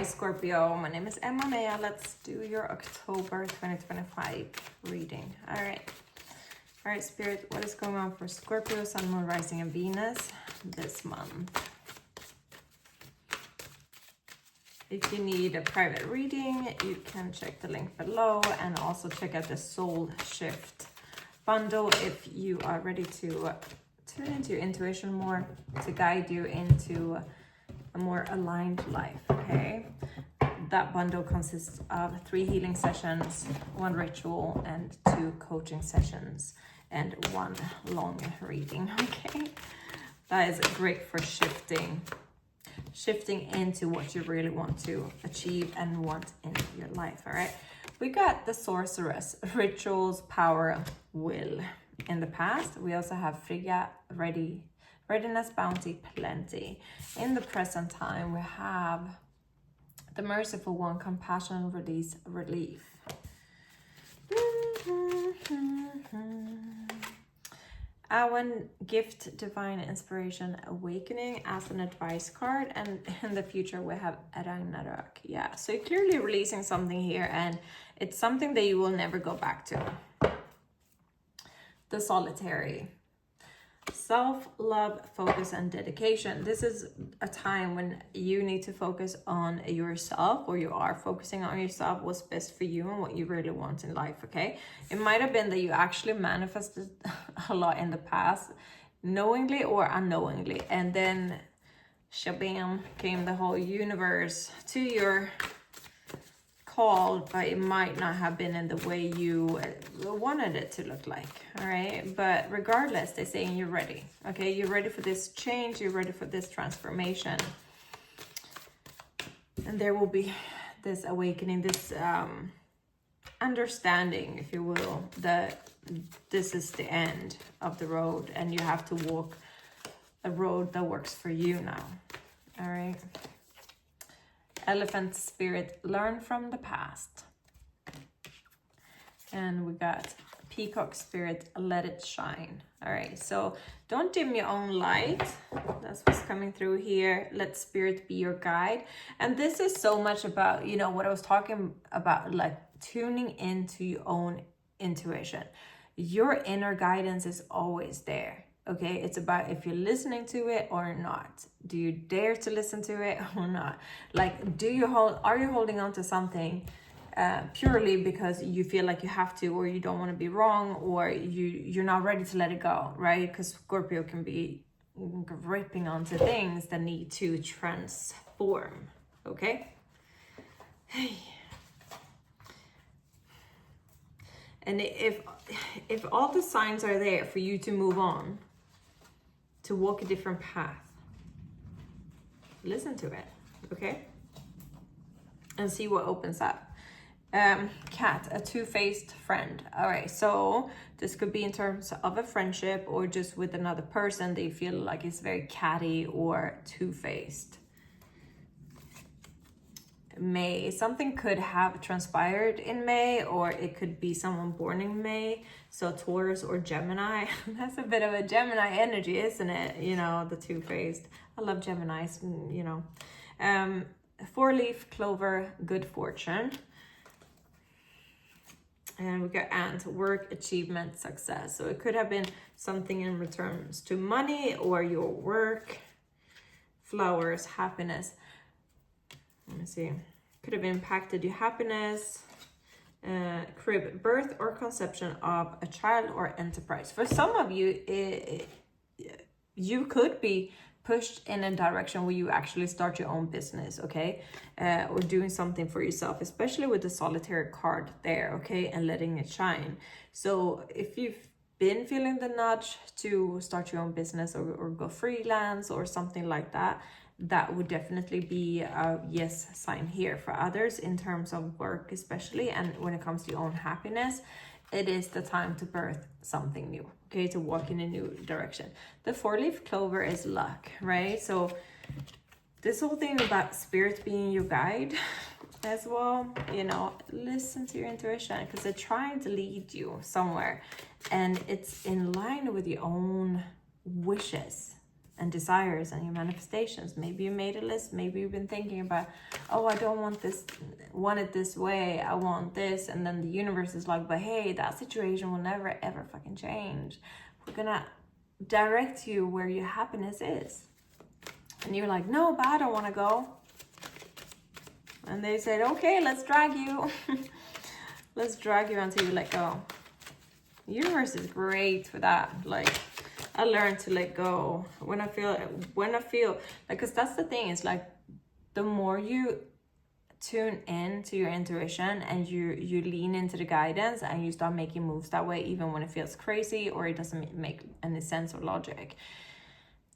Hi Scorpio, my name is Emma Mejah. Let's do your October 2025 reading. All right, Spirit, what is going on for Scorpio, Sun, Moon, Rising, and Venus this month? If you need a private reading, you can check the link below and also check out the Soul Shift bundle if you are ready to tune into your intuition more, to guide you into a more aligned life, okay? That bundle consists of 3 healing sessions, 1 ritual, and 2 coaching sessions, and 1 long reading, okay? That is great for shifting into what you really want to achieve and want in your life, all right? We got the Sorceress, rituals, power, will. In the past, we also have Frigga, readiness, bounty, plenty. In the present time, we have the Merciful One, compassion, release, relief. Our gift, divine inspiration, awakening as an advice card. And in the future, we have Ragnarok. Yeah, so you're clearly releasing something here, and it's something that you will never go back to. The Solitary. Self-love, focus, and dedication. This is a time when you need to focus on yourself, or you are focusing on yourself, what's best for you and what you really want in life, okay? It might have been that you actually manifested a lot in the past, knowingly or unknowingly, and then shabam, came the whole universe to your call, but it might not have been in the way you wanted it to look like, all right? But regardless, they're saying you're ready, okay? You're ready for this change, you're ready for this transformation, and there will be this awakening, this understanding, if you will, that this is the end of the road and you have to walk a road that works for you now, all right? Elephant Spirit, learn from the past. And we got Peacock Spirit, let it shine. All right, so don't dim your own light. That's what's coming through here. Let Spirit be your guide. And this is so much about, you know, what I was talking about, like tuning into your own intuition. Your inner guidance is always there. Okay, it's about if you're listening to it or not. Do you dare to listen to it or not? Like, are you holding on to something purely because you feel like you have to, or you don't want to be wrong, or you're not ready to let it go, right? Because Scorpio can be gripping onto things that need to transform, okay? Hey. And if all the signs are there for you to move on, to walk a different path, listen to it, okay? And see what opens up. Cat, a two-faced friend. All right, so this could be in terms of a friendship or just with another person that you feel like is very catty or two-faced. May, something could have transpired in May, or it could be someone born in May, so Taurus or Gemini. That's a bit of a Gemini energy, isn't it? You know, the two-faced. I love Geminis, you know. 4-leaf clover, good fortune. And we got ant, work, achievement, success. So it could have been something in returns to money or your work. Flowers, happiness. Let me see. Could have impacted your happiness. Crib, birth or conception of a child or enterprise. For some of you, you could be pushed in a direction where you actually start your own business, okay? Or doing something for yourself, especially with the solitary card there, okay? And letting it shine. So if you've been feeling the nudge to start your own business or go freelance or something like that, that would definitely be a yes sign here. For others, in terms of work especially, and when it comes to your own happiness, it is the time to birth something new, okay, to walk in a new direction. The 4-leaf clover is luck, right? So this whole thing about Spirit being your guide as well, you know, listen to your intuition, because they're trying to lead you somewhere and it's in line with your own wishes and desires and your manifestations. Maybe you made a list. Maybe you've been thinking about, oh, I don't want it this way. I want this. And then the universe is like, but hey, that situation will never, ever fucking change. We're gonna direct you where your happiness is. And you're like, no, but I don't want to go. And they said, okay, let's drag you. Let's drag you until you let go. The universe is great for that. Like, I learned to let go when I feel like, because that's the thing, is like, the more you tune in to your intuition and you lean into the guidance and you start making moves that way, even when it feels crazy or it doesn't make any sense or logic,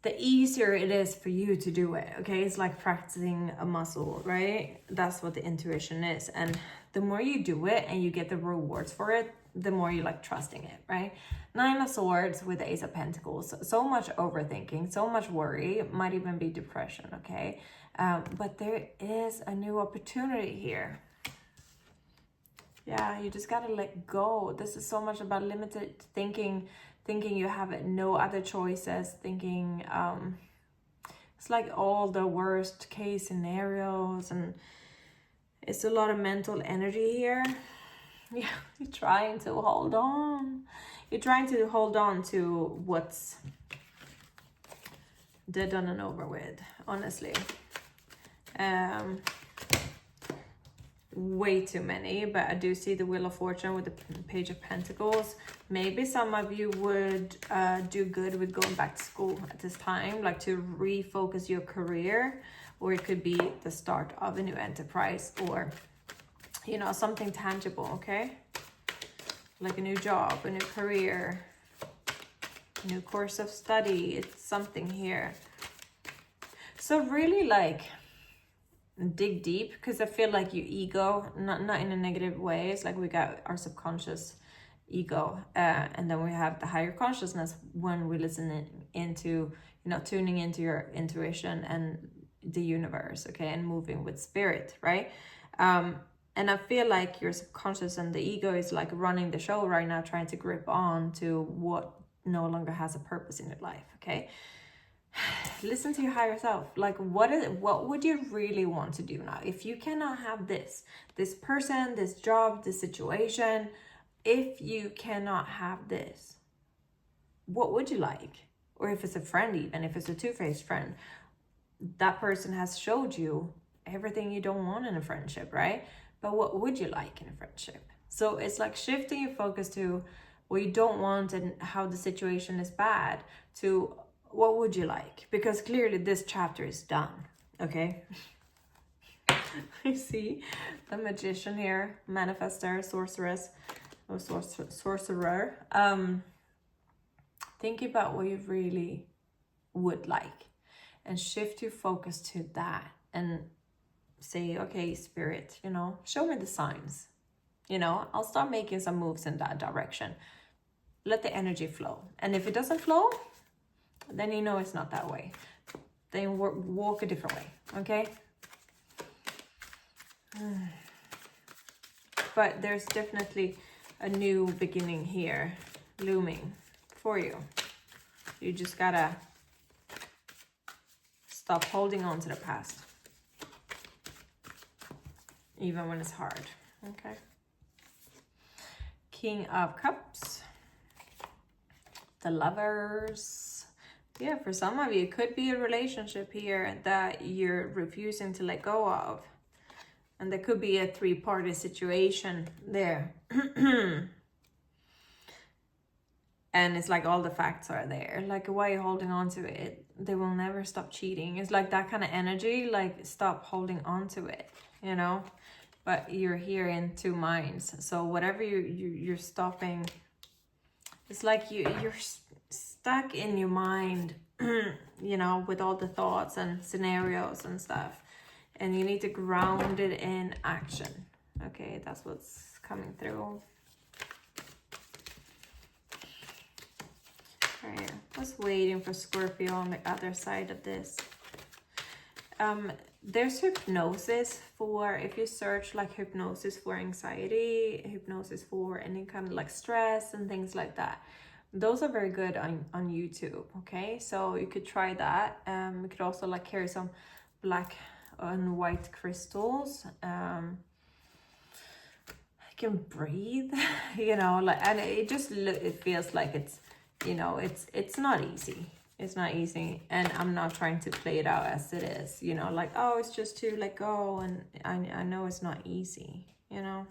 the easier it is for you to do it. Okay, it's like practicing a muscle, right? That's what the intuition is. And the more you do it and you get the rewards for it, the more you like trusting it, right? 9 of Swords with the Ace of Pentacles. So much overthinking, so much worry, might even be depression, okay? But there is a new opportunity here. Yeah, you just gotta let go. This is so much about limited thinking you have no other choices, thinking it's like all the worst case scenarios, and it's a lot of mental energy here. Yeah, you're trying to hold on. You're trying to hold on to what's dead, done, and over with, honestly. Way too many, but I do see the Wheel of Fortune with the Page of Pentacles. Maybe some of you would do good with going back to school at this time, like to refocus your career, or it could be the start of a new enterprise, or you know, something tangible, okay? Like a new job, a new career, a new course of study. It's something here. So really, like, dig deep, because I feel like your ego, not in a negative way, it's like we got our subconscious ego, and then we have the higher consciousness when we listen into, you know, tuning into your intuition and the universe, okay, and moving with spirit, right? And I feel like your subconscious and the ego is like running the show right now, trying to grip on to what no longer has a purpose in your life, okay? Listen to your higher self. Like, what would you really want to do now? If you cannot have this person, this job, this situation, if you cannot have this, what would you like? Or if it's a friend, even if it's a two-faced friend, that person has showed you everything you don't want in a friendship, right? But what would you like in a friendship? So it's like shifting your focus to what you don't want and how the situation is bad, to what would you like? Because clearly this chapter is done, okay? You see the Magician here, Manifestor, Sorceress, or Sorcerer. Think about what you really would like and shift your focus to that, and say, okay, Spirit, you know, show me the signs. You know, I'll start making some moves in that direction. Let the energy flow. And if it doesn't flow, then you know it's not that way. Then walk a different way, okay? But there's definitely a new beginning here looming for you. You just gotta stop holding on to the past, even when it's hard, okay? King of Cups, the Lovers. Yeah, for some of you, it could be a relationship here that you're refusing to let go of. And there could be a three-party situation there. And it's like all the facts are there. Like, why are you holding on to it? They will never stop cheating. It's like that kind of energy, like, stop holding on to it, you know? But you're here in two minds. So whatever you're stopping, it's like you're stuck in your mind, you know, with all the thoughts and scenarios and stuff. And you need to ground it in action. Okay, that's what's coming through. Right, what's waiting for Scorpio on the other side of this? There's hypnosis for, if you search like hypnosis for anxiety, hypnosis for any kind of like stress and things like that. Those are very good on YouTube, okay? So you could try that. You could also like carry some black and white crystals. I can breathe, you know, like, and it just it feels like it's, you know, it's not easy. It's not easy, and I'm not trying to play it out as it is, you know, like, oh, it's just to let go, and I know it's not easy, you know.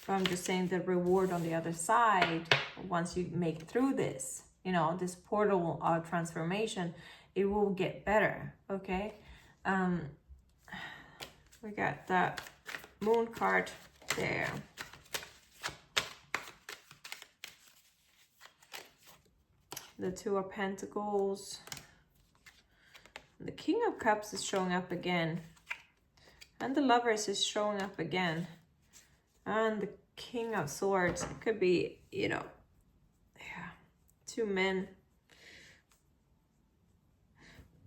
But I'm just saying the reward on the other side, once you make it through this, you know, this portal of transformation, it will get better, okay? We got that moon card there. The Two of Pentacles. The King of Cups is showing up again. And the Lovers is showing up again. And the King of Swords. It could be, you know, yeah, two men.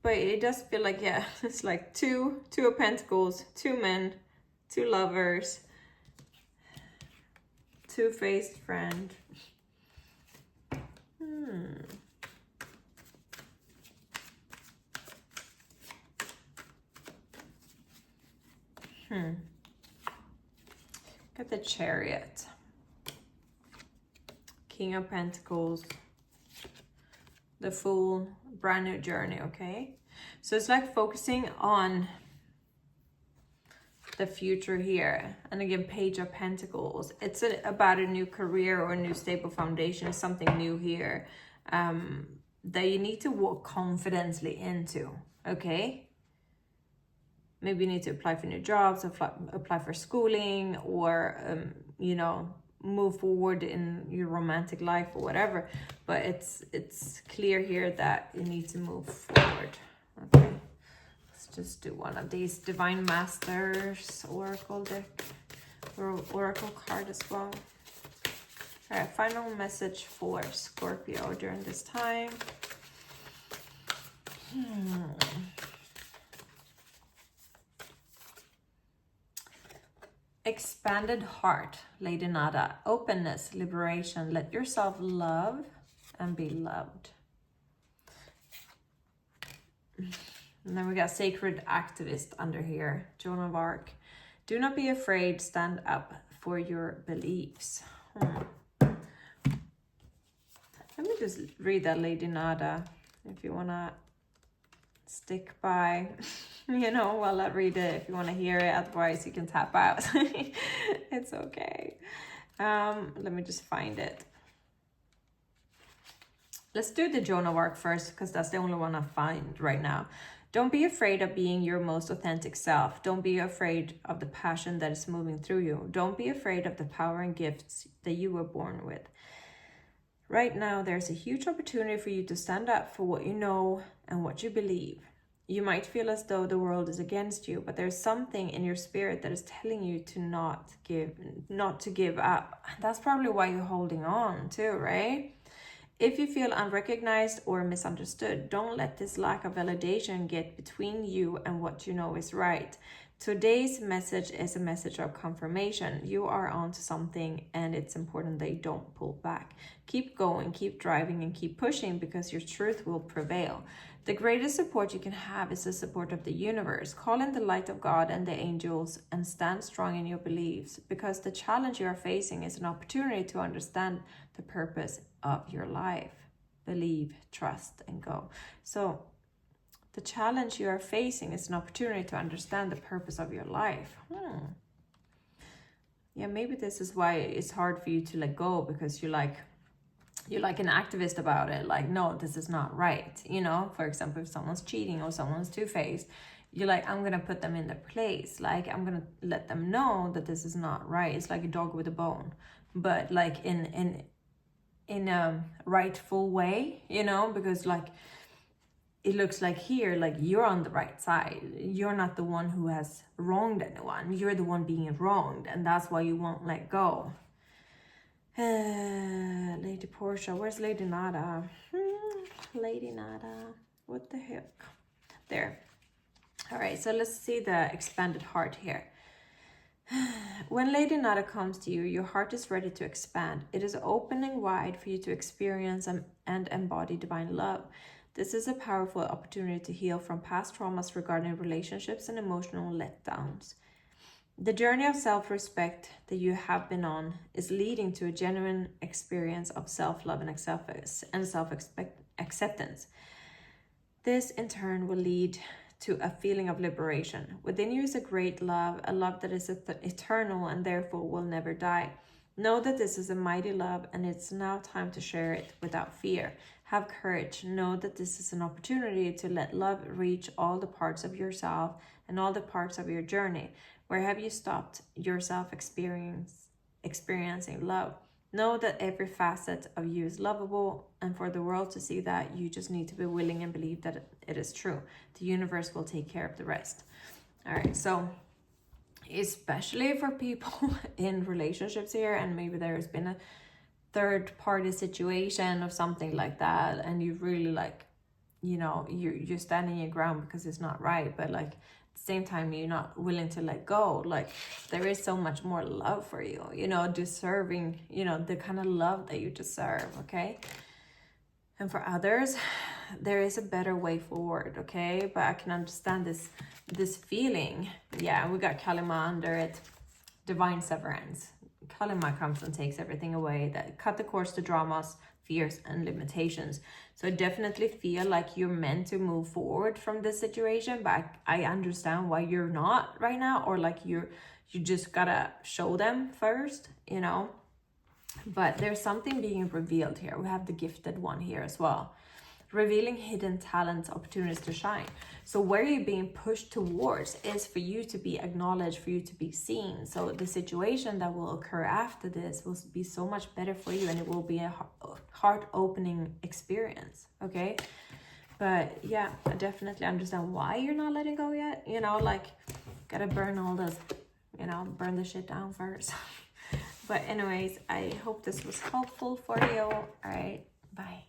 But it does feel like, yeah, it's like two of Pentacles, two men, two lovers, two-faced friend. Got the Chariot. King of Pentacles. The Fool. Brand new journey, okay? So it's like focusing on the future here. And again, Page of Pentacles. It's about a new career or a new stable foundation, something new here that you need to walk confidently into, okay? Maybe you need to apply for new jobs, apply for schooling, or, you know, move forward in your romantic life or whatever. But it's clear here that you need to move forward, okay? Let's just do one of these Divine Masters Oracle deck, or Oracle card as well. All right, final message for Scorpio during this time. Expanded heart, Lady Nada. Openness, liberation. Let yourself love and be loved. And then we got Sacred Activist under here. Joan of Arc. Do not be afraid. Stand up for your beliefs. Let me just read that, Lady Nada, if you want to stick by, you know, while I read it. If you want to hear it, otherwise you can tap out. It's okay. Let me just find it. Let's do the Joan of Arc first, because that's the only one I find right now. Don't be afraid of being your most authentic self. Don't be afraid of the passion that is moving through you. Don't be afraid of the power and gifts that you were born with. Right now, there's a huge opportunity for you to stand up for what you know and what you believe. You might feel as though the world is against you, but there's something in your spirit that is telling you to not to give up. That's probably why you're holding on too, right? If you feel unrecognized or misunderstood, don't let this lack of validation get between you and what you know is right. Today's message is a message of confirmation. You are onto something, and it's important that you don't pull back. Keep going, keep driving, and keep pushing, because your truth will prevail. The greatest support you can have is the support of the universe. Call in the light of God and the angels and stand strong in your beliefs, because the challenge you are facing is an opportunity to understand the purpose of your life. Believe, trust, and go. So the challenge you are facing is an opportunity to understand the purpose of your life. Yeah, maybe this is why it's hard for you to let go, because you're like an activist about it. Like, no, this is not right. You know, for example, if someone's cheating or someone's two-faced, you're like, I'm going to put them in their place. Like, I'm going to let them know that this is not right. It's like a dog with a bone, but like in a rightful way, you know, because like, it looks like here, like you're on the right side. You're not the one who has wronged anyone. You're the one being wronged, and that's why you won't let go. Lady Portia, where's Lady Nada? Lady Nada, what the heck? There. All right, so let's see the expanded heart here. When Lady Nada comes to you, your heart is ready to expand. It is opening wide for you to experience and embody divine love. This is a powerful opportunity to heal from past traumas regarding relationships and emotional letdowns. The journey of self-respect that you have been on is leading to a genuine experience of self-love and self-acceptance. This in turn will lead to a feeling of liberation. Within you is a great love, a love that is eternal and therefore will never die. Know that this is a mighty love and it's now time to share it without fear. Have courage. Know that this is an opportunity to let love reach all the parts of yourself and all the parts of your journey. Where have you stopped yourself experiencing love? Know that every facet of you is lovable, and for the world to see that, you just need to be willing and believe that it is true. The universe will take care of the rest. All right, so especially for people in relationships here, and maybe there's been a third party situation or something like that, and you really like, you know, you're standing your ground because it's not right, but like same time you're not willing to let go. Like there is so much more love for you, you know, deserving, you know, the kind of love that you deserve. Okay, and for others there is a better way forward. Okay, but I can understand this feeling. Yeah, we got Kalima under it. Divine severance. Kalima comes and takes everything away, that cut the course to dramas, fears and limitations. So I definitely feel like you're meant to move forward from this situation, but I understand why you're not right now, or like you just gotta show them first, you know. But there's something being revealed here. We have the gifted one here as well, revealing hidden talents, opportunities to shine. So where you're being pushed towards is for you to be acknowledged, for you to be seen. So the situation that will occur after this will be so much better for you, and it will be a heart-opening experience. Okay, but yeah, I definitely understand why you're not letting go yet. You know, like gotta burn all this, you know, burn the shit down first. But anyways, I hope this was helpful for you. All right, bye.